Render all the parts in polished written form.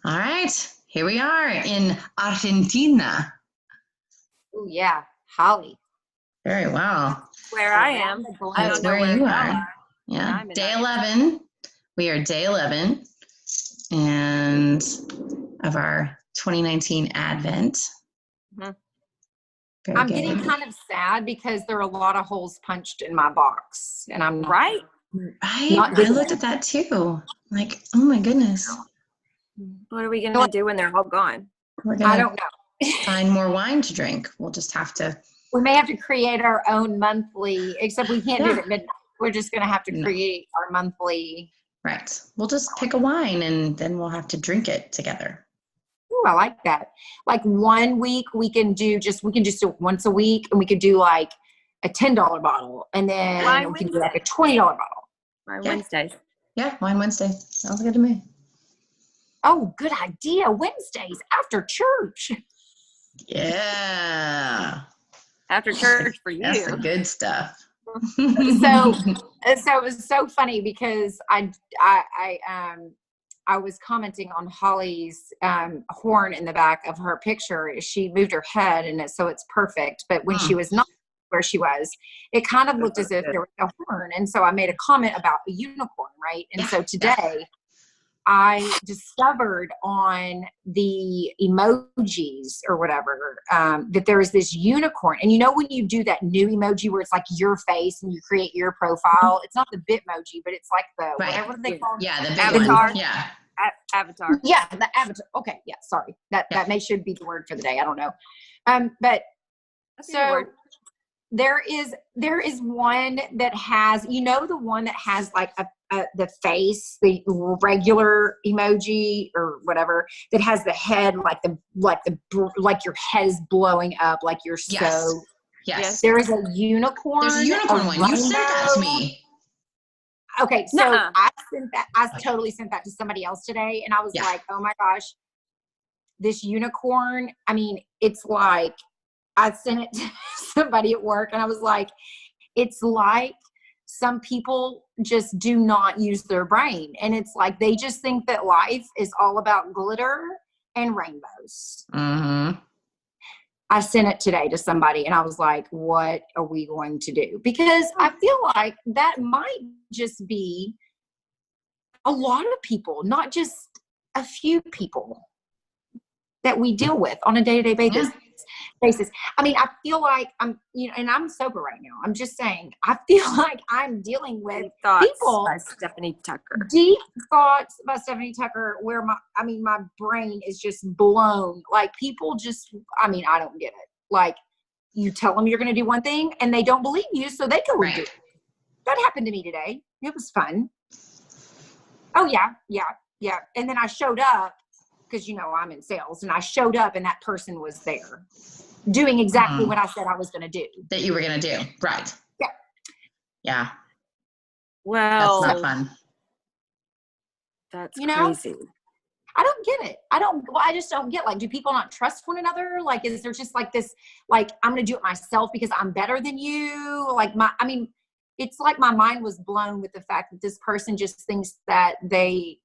All right, here we are in Argentina. Oh yeah, Holly. Very well. Where I am. I That's don't know where where you y'all are. Yeah, I'm in day Argentina. 11. We are day 11 and of our 2019 Advent. Mhm. Very I'm good. getting kind of sad because there are a lot of holes punched in my box, and I'm not, Right? I digging looked it. at that too. Like, oh my goodness. What are we going to do when they're all gone? We're I going don't to know. find more wine to drink. We'll just have to. We may have to create our own monthly, except we can't do it Yeah. at midnight. We're just going to have to No. create our monthly. Right. We'll just pick a wine and then we'll have to drink it together. Ooh, I like that. Like 1 week we can do it once a week, and we could do like a $10 bottle, and then Wine we can do like a $20 bottle. On Yeah. Wednesdays. Yeah, Wine Wednesday. Sounds good to me. Oh, good idea. Wednesdays after church. Yeah. After church for you. That's the good stuff. So it was so funny because I was commenting on Holly's horn in the back of her picture. She moved her head, and so it's perfect. But when she was not where she was, it kind of looked as if there was a horn. And so I made a comment about a unicorn, right? And so today I discovered on the emojis or whatever that there is this unicorn. And you know when you do that new emoji where it's like your face and you create your profile, it's not the Bitmoji, but it's like the whatever they call it. Yeah, the big Avatar. one. Yeah. Avatar. Yeah, the avatar. Okay, yeah, sorry. That should be the word for the day. I don't know. But That's a good so word. there is one that has, the one that has like the face, the regular emoji or whatever, that has the head like your head is blowing up, like you're so. Yes. There is a unicorn. There's a unicorn one. You sent that to me. Okay, so Nuh-uh. I sent that. I totally sent that to somebody else today, and I was like, "Oh my gosh, this unicorn!" I mean, it's like I sent it to somebody at work, and I was like, "It's like some people just do not use their brain, and it's like they just think that life is all about glitter and rainbows." Mm-hmm. I sent it today to somebody, and I was like, what are we going to do? Because I feel like that might just be a lot of people, not just a few people that we deal with on a day-to-day basis. I mean, I feel like and I'm sober right now. I'm just saying, I feel like I'm dealing with people. By Stephanie Tucker. Deep thoughts by Stephanie Tucker, where my brain is just blown. Like people just, I don't get it. Like you tell them you're going to do one thing and they don't believe you, so they go and do it. That happened to me today. It was fun. Oh yeah. And then I showed up because I'm in sales, and I showed up and that person was there doing exactly what I said I was going to do. That you were going to do. Right. Yeah. Yeah. Well, that's not fun. That's crazy. I don't get it. I just don't get, like, do people not trust one another? Like, is there just like this, like, I'm going to do it myself because I'm better than you? Like it's like my mind was blown with the fact that this person just thinks that they.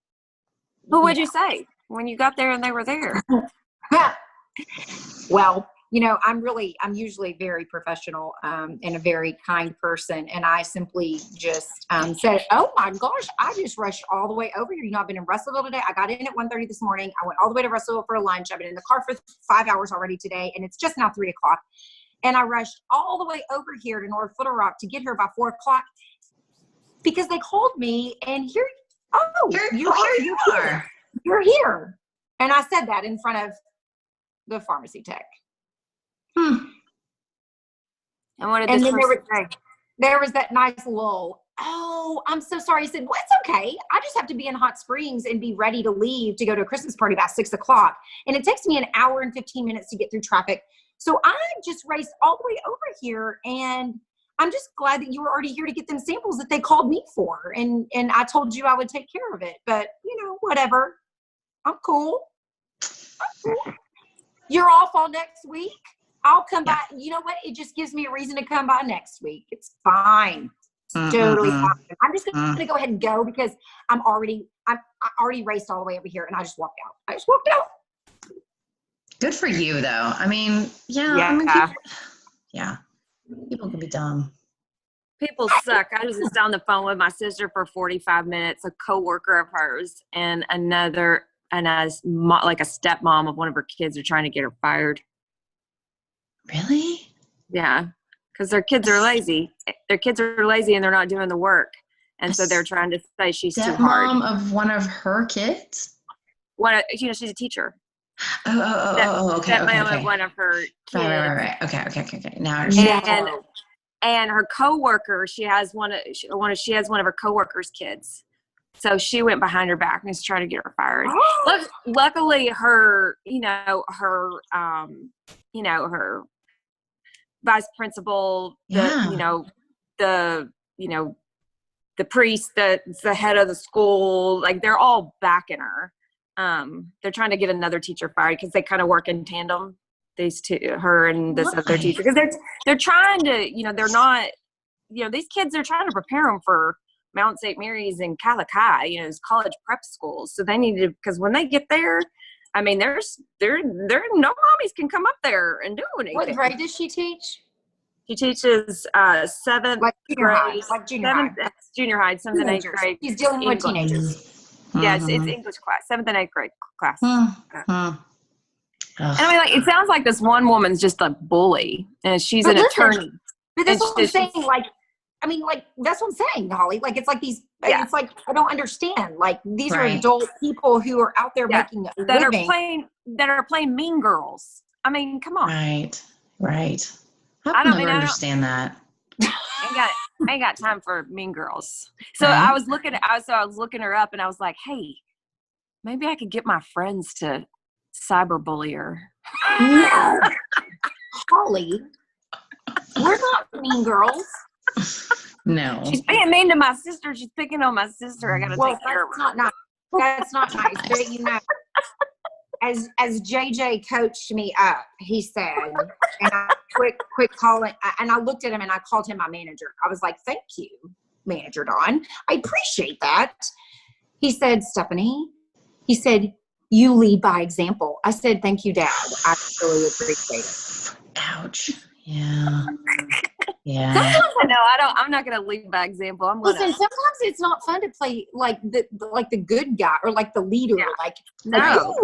But what'd you say when you got there and they were there? Well, I'm usually very professional and a very kind person. And I simply just said, oh my gosh, I just rushed all the way over here. I've been in Russellville today. I got in at 1:30 this morning. I went all the way to Russellville for lunch. I've been in the car for 5 hours already today. And it's just now 3 o'clock. And I rushed all the way over here to North Little Rock to get here by 4 o'clock because they called me and you're here. And I said that in front of the pharmacy tech. And what did this person say? There was that nice lull. Oh, I'm so sorry. He said, well, it's okay. I just have to be in Hot Springs and be ready to leave to go to a Christmas party by 6 o'clock. And it takes me an hour and 15 minutes to get through traffic. So I just raced all the way over here, and I'm just glad that you were already here to get them samples that they called me for. And I told you I would take care of it, but whatever. I'm cool. You're off all next week. I'll come by. You know what? It just gives me a reason to come by next week. It's fine. Totally fine. I'm just going to go ahead and go because I already raced all the way over here and I just walked out. Good for you, though. I mean, I mean, people can be dumb. People suck. I was just on the phone with my sister for 45 minutes, a coworker of hers, and like a stepmom of one of her kids are trying to get her fired. Really? Yeah, because their kids are lazy. Their kids are lazy and they're not doing the work, and so they're trying to say she's too hard. Stepmom of one of her kids? She's a teacher. Okay. Stepmom of one of her kids. Right. Okay. Now I understand. And her coworker, she has one of her coworkers' kids. So she went behind her back and is trying to get her fired. Luckily, her vice principal, the priest, the head of the school, like they're all backing her. They're trying to get another teacher fired because they kind of work in tandem. These two, her and this other teacher, because they're trying to, they're not, these kids are trying to prepare them for Mount St. Mary's and Catholic High, college prep schools. So they need to, because when they get there, I mean, there no mommies can come up there and do anything. What grade does she teach? She teaches 7th grade, junior high, 7th and 8th grade. She's dealing with teenagers. Yes, it's English class, 7th and 8th grade class. And I mean, it sounds like this one woman's just a bully, and she's an attorney. But that's what I'm saying. That's what I'm saying, Holly. Like, it's like these. Yeah. It's like I don't understand. Like, these are adult people who are out there making a living. That are playing Mean Girls. I mean, come on. Right. I don't understand that. I ain't got time for Mean Girls. So I was looking her up, and I was like, hey, maybe I could get my friends to cyberbully her. No. Holly, we're not Mean Girls. No. She's being mean to my sister. She's picking on my sister. I gotta take care of her. That's not nice. But as JJ coached me up, he said, and I quick calling, and I looked at him and I called him my manager. I was like, thank you, Manager Dawn. I appreciate that. He said, Stephanie, you lead by example. I said, thank you, Dad. I really appreciate it. Ouch. Yeah. Sometimes I'm not going to lead by example. Listen, sometimes it's not fun to play like the good guy or like the leader. No.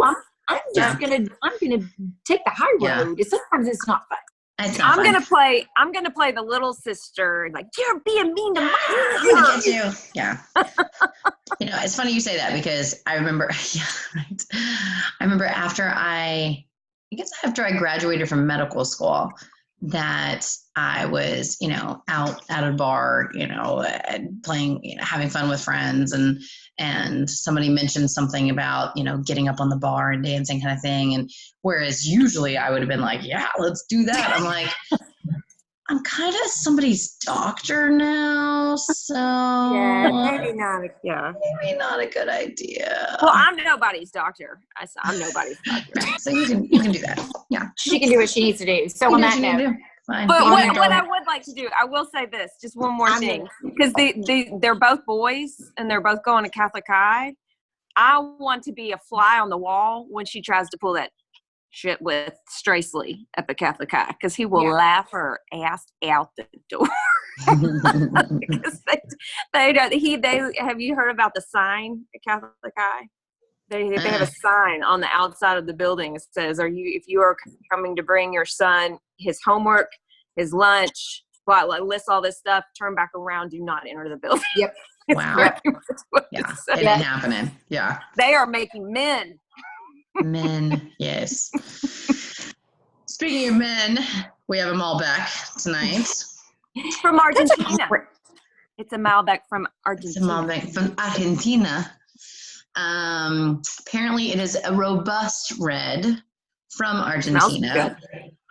I'm gonna take the high road. Sometimes it's not fun. I'm gonna play the little sister. Like, you're being mean to my sister. I'm gonna get you. Yeah. It's funny you say that because I remember. Yeah, right. I remember after I graduated from medical school, that I was, out at a bar, playing, having fun with friends, and somebody mentioned something about, getting up on the bar and dancing kind of thing. And whereas usually I would have been like, yeah, let's do that. I'm like, I'm kind of somebody's doctor now, so maybe not a good idea. Well, I'm nobody's doctor. I'm nobody's doctor. So you can do that. Yeah, she can do what she needs to do. So on that note, fine. But what I would like to do, I will say this, just one more thing, because they're both boys and they're both going to Catholic High. I want to be a fly on the wall when she tries to pull that shit with Stracely at the Catholic High, because he will laugh her ass out the door. They have you heard about the sign at Catholic High? They have a sign on the outside of the building. It says, if you are coming to bring your son his homework, his lunch, lists all this stuff, turn back around, do not enter the building. Yep. Wow. Yeah. It ain't happening. Yeah. They are making men. Men, yes. Speaking of men, we have a Malbec tonight. From Argentina. It's a Malbec from Argentina. It's a Malbec from Argentina. Apparently it is a robust red from Argentina.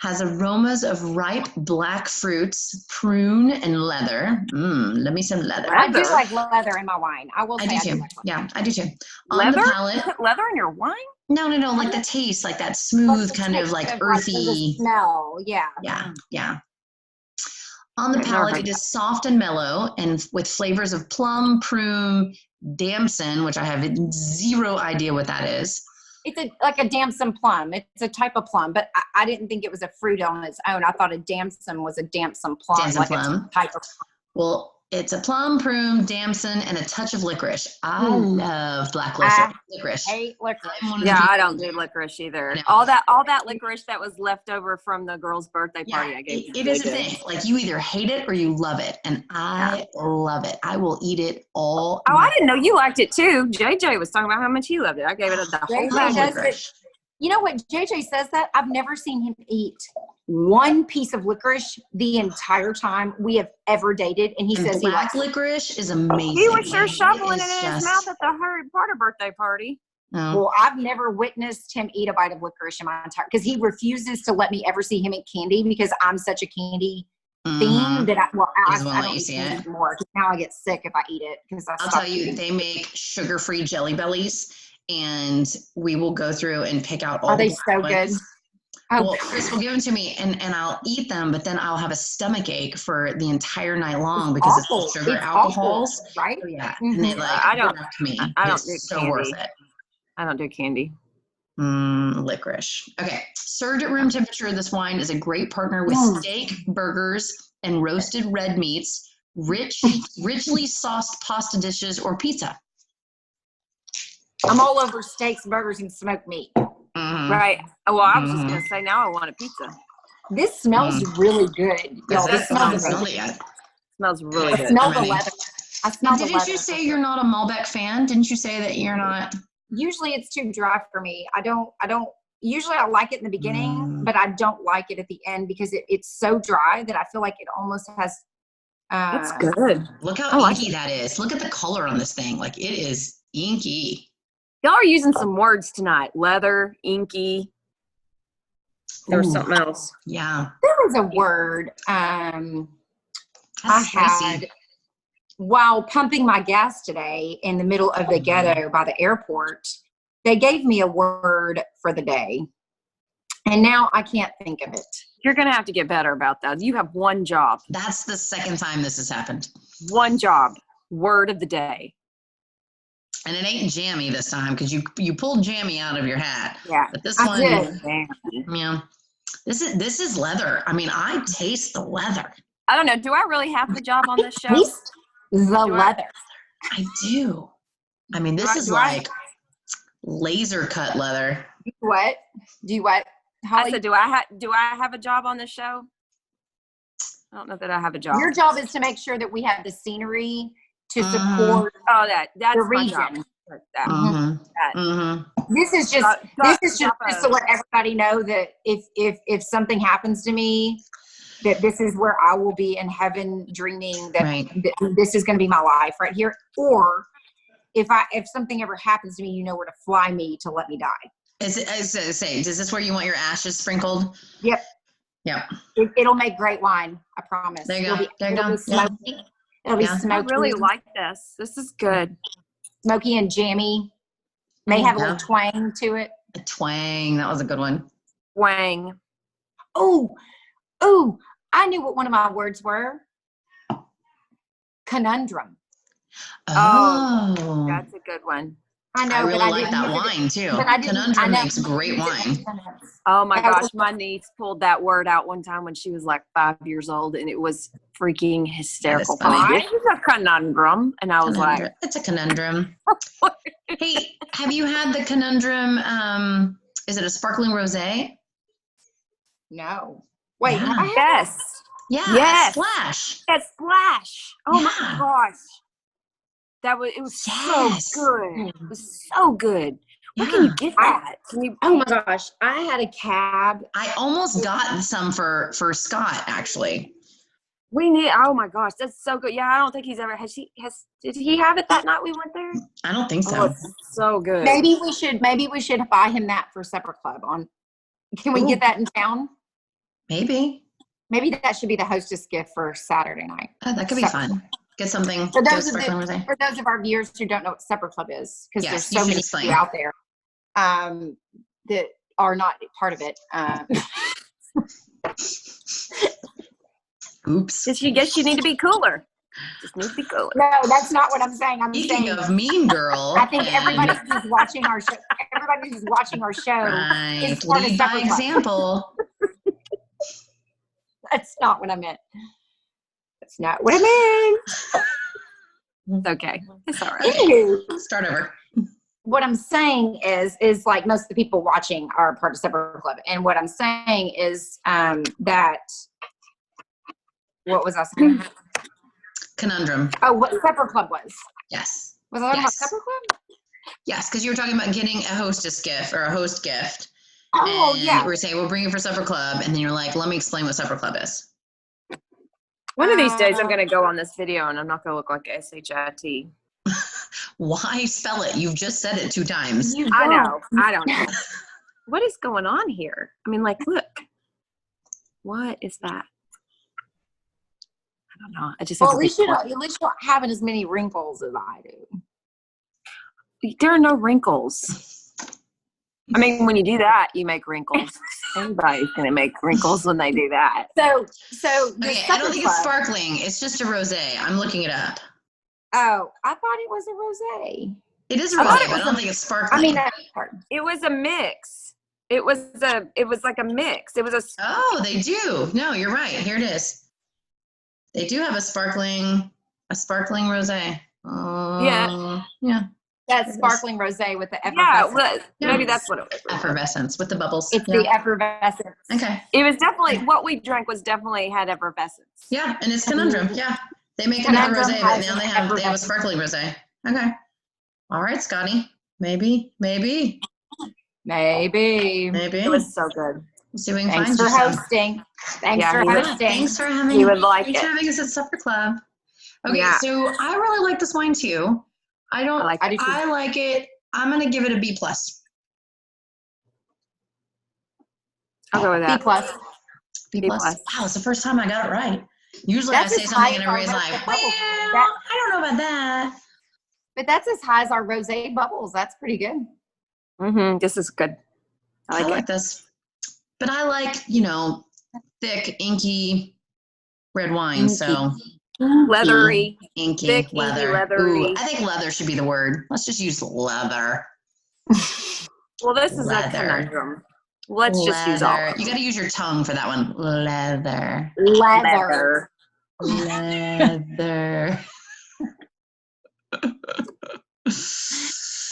Has aromas of ripe black fruits, prune, and leather. Let me some leather. I do like leather in my wine. I will say I do too. Yeah, I do too. Leather? On the palate. You put leather in your wine? No. Like the taste, like that smooth kind of like earthy. The smell, yeah. Yeah. On the palate, it is soft and mellow and with flavors of plum, prune, damson, which I have zero idea what that is. It's like a damson plum. It's a type of plum, but I didn't think it was a fruit on its own. I thought a damson was a damson plum. Damson plum. A type of plum. Well, it's a plum, prune, damson, and a touch of licorice. I love black licorice. I hate licorice. Yeah, I don't do licorice either. No. All that licorice that was left over from the girl's birthday party I gave. It is a thing. Like, you either hate it or you love it, and I love it. I will eat it all. Oh, I didn't know you liked it too. JJ was talking about how much he loved it. I gave it the whole bag of licorice. You know what? JJ says that. I've never seen him eat one piece of licorice the entire time we have ever dated, and he says black licorice is amazing. He was sure shoveling it in his mouth at the Harry Potter birthday party. Oh. Well, I've never witnessed him eat a bite of licorice in my entire, because he refuses to let me ever see him eat candy, because I'm such a candy fiend that I don't eat it anymore. Now I get sick if I eat it, because I'll tell you, they make sugar-free Jelly Bellies, and we will go through and pick out all. Are they so good? Well, Chris will give them to me, and I'll eat them, but then I'll have a stomach ache for the entire night long because it's the sugar alcohols, right? So, yeah, and they I don't do so candy. Worth it. I don't do candy. Licorice. Okay, served at room temperature, this wine is a great partner with steak, burgers, and roasted red meats, richly sauced pasta dishes, or pizza. I'm all over steaks, burgers, and smoked meat. Right. Well, I was just going to say, now I want a pizza. This smells really good. Y'all, this smells really good. Smells really good. I smell the leather. I smell the leather. Didn't you say you're not a Malbec fan? Didn't you say that you're not? Usually it's too dry for me. Usually I like it in the beginning, but I don't like it at the end because it's so dry that I feel like it almost has. That's good. Look how inky that is. Look at the color on this thing. Like, it is inky. Y'all are using some words tonight. Leather, inky. There was something else. Yeah. There was a word I had while pumping my gas today in the middle of the ghetto by the airport. They gave me a word for the day, and now I can't think of it. You're going to have to get better about that. You have one job. That's the second time this has happened. One job. Word of the day. And it ain't jammy this time because you pulled jammy out of your hat. Yeah. But this one, yeah. This is leather. I mean, I taste the leather. I don't know. Do I really have the job on this show? Taste the leather. I do. I mean, this is like laser cut leather. Do what? Holly? I said, do I have a job on this show? I don't know that I have a job. Your job is to make sure that we have the scenery to support that's the region. This is just to let everybody know that if something happens to me, that this is where I will be in heaven dreaming that this is going to be my life right here. Or if something ever happens to me, you know where to fly me to let me die. Is this where you want your ashes sprinkled? Yep. Yeah. It'll make great wine. I promise. There you go. It'll be smoky. It'll be smoky. I really like this. This is good. Smoky and jammy. May have a little twang to it. A twang. That was a good one. Twang. Oh, I knew what one of my words were. Conundrum. Oh. That's a good one. I know, I really like that wine too. Conundrum makes great wine. Oh my gosh, my niece pulled that word out one time when she was like 5 years old, and it was freaking hysterical. This is a conundrum, and I was like, "It's a conundrum." Hey, have you had the conundrum? Is it a sparkling rosé? No. Wait. Yeah. Yes. Yeah. Yes. Splash. That Splash. Oh my gosh. It was so good. It was so good. Where can you get that? Oh my gosh. I had a cab. I almost got some for Scott, actually. Oh my gosh, that's so good. Yeah, I don't think he's ever did he have it that night we went there? I don't think so. Oh, it's so good. Maybe we should buy him that for Supper Club can we get that in town? Maybe that should be the hostess gift for Saturday night. Oh, that could be fun. Get something for those of our viewers who don't know what Supper Club is, because there's so many people out there that are not part of it. Oops. Just you guess you need to be cooler. Just need to be cooler. No, that's not what I'm saying. I'm Speaking saying of Mean Girl, I think everybody who's watching our show, right, is part of lead by Supper Club. example. That's not what I meant. That's not what I meant. It's okay. It's all right. Anywho, Start over. what I'm saying is like most of the people watching are part of Supper Club. And what I'm saying is that, what was I saying? Conundrum. Oh, what Supper Club was. Yes. Was I talking about Yes. Supper Club? Yes, because you were talking about getting a hostess gift or a host gift. Oh, and yeah. we're saying we'll bring you for Supper Club, and then you're like, let me explain what Supper Club is. One of these days, I'm going to go on this video and I'm not going to look like SHIT. Why spell it? You've just said it 2 times. I know. I don't know. What is going on here? I mean, like, look. What is that? I don't know. I just have Well, to at least you're not having as many wrinkles as I do. There are no wrinkles. I mean, when you do that, you make wrinkles. Anybody's going to make wrinkles when they do that. So Okay, I don't think it's sparkling. It's just a rosé. I'm looking it up. Oh, I thought it was a rosé. It is a rosé, but I don't think it's sparkling. I mean, that part. It was a mix. It was like a mix. It was a. Oh, they do. No, you're right. Here it is. They do have a sparkling rosé. Yeah. Yeah. That's sparkling rosé with the effervescence. Yeah, well, maybe that's what it was. Effervescence with the bubbles. It's the effervescence. Okay. It was definitely what we drank was definitely had effervescence. Yeah, and it's Conundrum. Yeah. They make another rosé, but now they have a sparkling rosé. Okay. All right, Scotty. Maybe. Maybe. It was so good. Let's see if we can Thanks find for you some. hosting. Thanks Yeah, for hosting. Thanks for having He would like thanks it. for having us at Supper Club. Okay, Yeah. so I really like this wine too. I like it. I'm gonna give it a B+. I'll go with that. B plus. B+. Wow, it's the first time I got it right. Usually I say something and everybody's like, well, I don't know about that. But that's as high as our rosé bubbles. That's pretty good. Mm-hmm. This is good. I like this. But I like, thick, inky red wine. Inky. So Leathery. Inky, thick, leather. inky, leathery. Ooh, I think leather should be the word. Let's just use leather. Well, this is a conundrum. Let's just use all. You got to use your tongue for that one. Leather.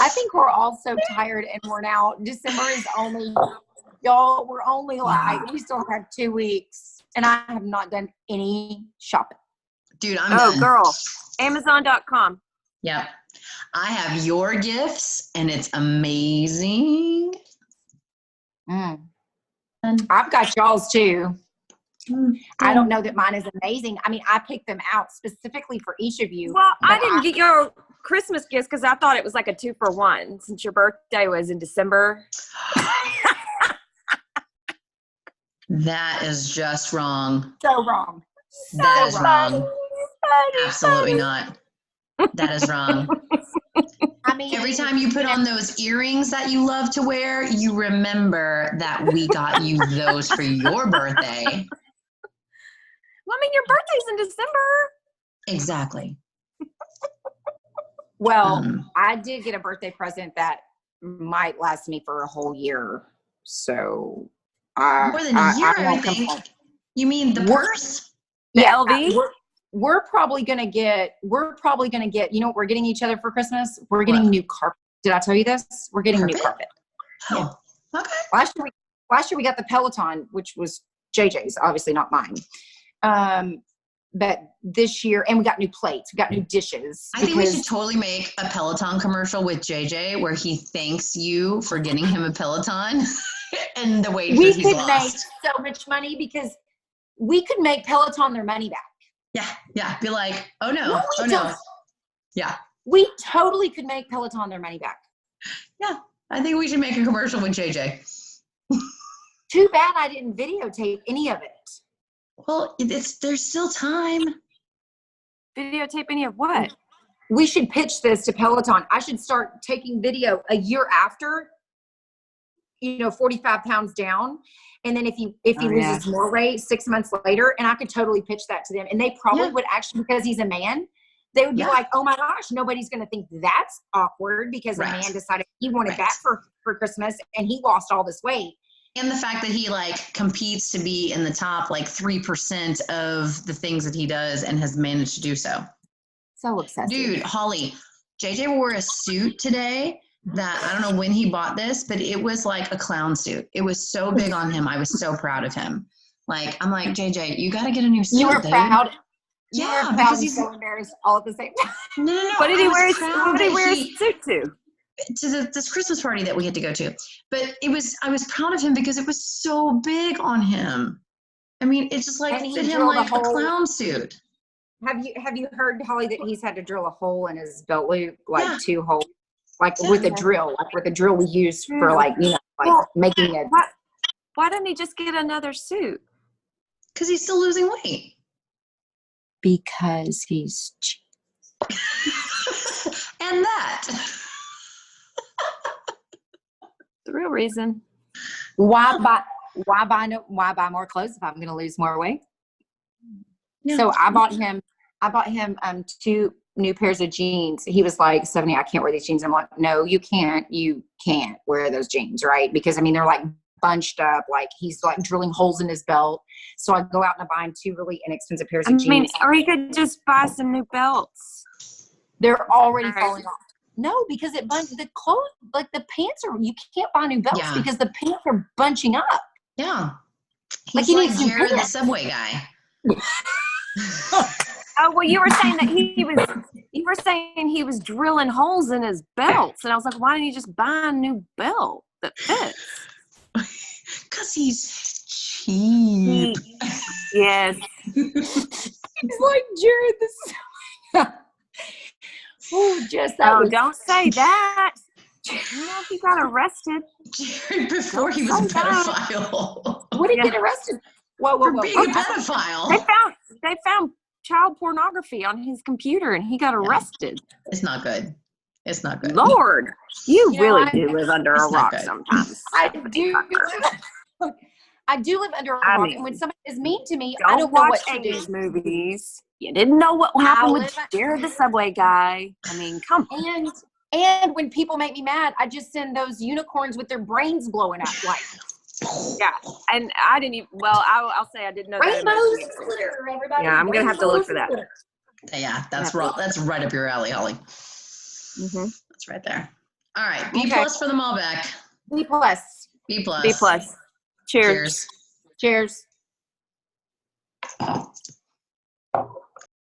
I think we're all so tired and worn out. December is only, y'all, we're only we still have 2 weeks and I have not done any shopping. Dude, I'm done. Girl. Amazon.com. Yep. I have your gifts and it's amazing. I've got y'all's too. I don't know that mine is amazing. I mean, I picked them out specifically for each of you. Well, I didn't get your Christmas gifts because I thought it was like a 2-for-1 since your birthday was in December. That is just wrong. So wrong. That is wrong. Absolutely not. That is wrong. I mean, every time you put on those earrings that you love to wear, you remember that we got you those for your birthday. Well, I mean, your birthday's in December. Exactly. Well, I did get a birthday present that might last me for a whole year. So more than a year, I think. You mean the purse? The LV? We're probably gonna get, you know what we're getting each other for Christmas? We're getting new carpet. Did I tell you this? We're getting new carpet. Oh, okay. Last year we got the Peloton, which was JJ's, obviously not mine. But this year, and we got new plates, we got new dishes. I think we should totally make a Peloton commercial with JJ where he thanks you for getting him a Peloton and the weight we he's could lost. make so much money because we could make Peloton their money back. Yeah. Be like, oh no. Yeah. We totally could make Peloton their money back. Yeah. I think we should make a commercial with JJ. Too bad I didn't videotape any of it. Well, there's still time. Videotape any of what? We should pitch this to Peloton. I should start taking video a year after 45 pounds down. And then if he loses more weight 6 months later, and I could totally pitch that to them. And they probably would actually, because he's a man, they would be like, oh my gosh, nobody's going to think that's awkward because a man decided he wanted that for Christmas and he lost all this weight. And the fact that he like competes to be in the top like 3% of the things that he does and has managed to do so. So obsessive. Dude, Holly, JJ wore a suit today that I don't know when he bought this, but it was like a clown suit. It was so big on him. I was so proud of him. Like, I'm like, JJ, you got to get a new suit. You were proud. Yeah, because he's so embarrassed all at the same time. No. What did he wear? What did he wear a suit to? To this Christmas party that we had to go to. But I was proud of him because it was so big on him. I mean, it's just like fit him like a clown suit. Have you heard, Holly, that he's had to drill a hole in his belt loop, like 2 holes, like with a drill, we use for making it. Why didn't he just get another suit? Because he's still losing weight. Because he's cheap. And that. The real reason. Why buy more clothes if I'm going to lose more weight? Yeah. So I bought him 2 new pairs of jeans. He was like, 70, I can't wear these jeans. I'm like, no, you can't wear those jeans, right? Because I mean, they're like bunched up, like he's like drilling holes in his belt. So I go out and I buy him 2 really inexpensive pairs of jeans. Or he could just buy some new belts. They're already falling off. No, because the clothes, like the pants you can't buy new belts because the pants are bunching up. Yeah. He's like Jared, the Subway guy. Oh, well, you were saying that he was drilling holes in his belts. And I was like, why didn't you just buy a new belt that fits? Because he's cheap. Yes. He's like Jared the Subway. Don't say that. He got arrested. Jared, before he was a pedophile. What did he get arrested? Whoa. For being a pedophile. They found child pornography on his computer and he got arrested. It's not good. It's not good. Lord, you really do live under a rock sometimes. I do live under a rock, and when somebody is mean to me, I don't know what to do. Movies. You didn't know what happened with Jared the Subway guy. I mean, come on. And when people make me mad, I just send those unicorns with their brains blowing up, like. Yeah, and I didn't even. Well, I'll say I didn't know. Rainbows, glitter, everybody. Yeah, I'm gonna have to look for that. Yeah, that's right. That's right up your alley, Holly. Mm-hmm. That's right there. All right, B+ for the Malbec. B+. B+. B+. Cheers. Cheers.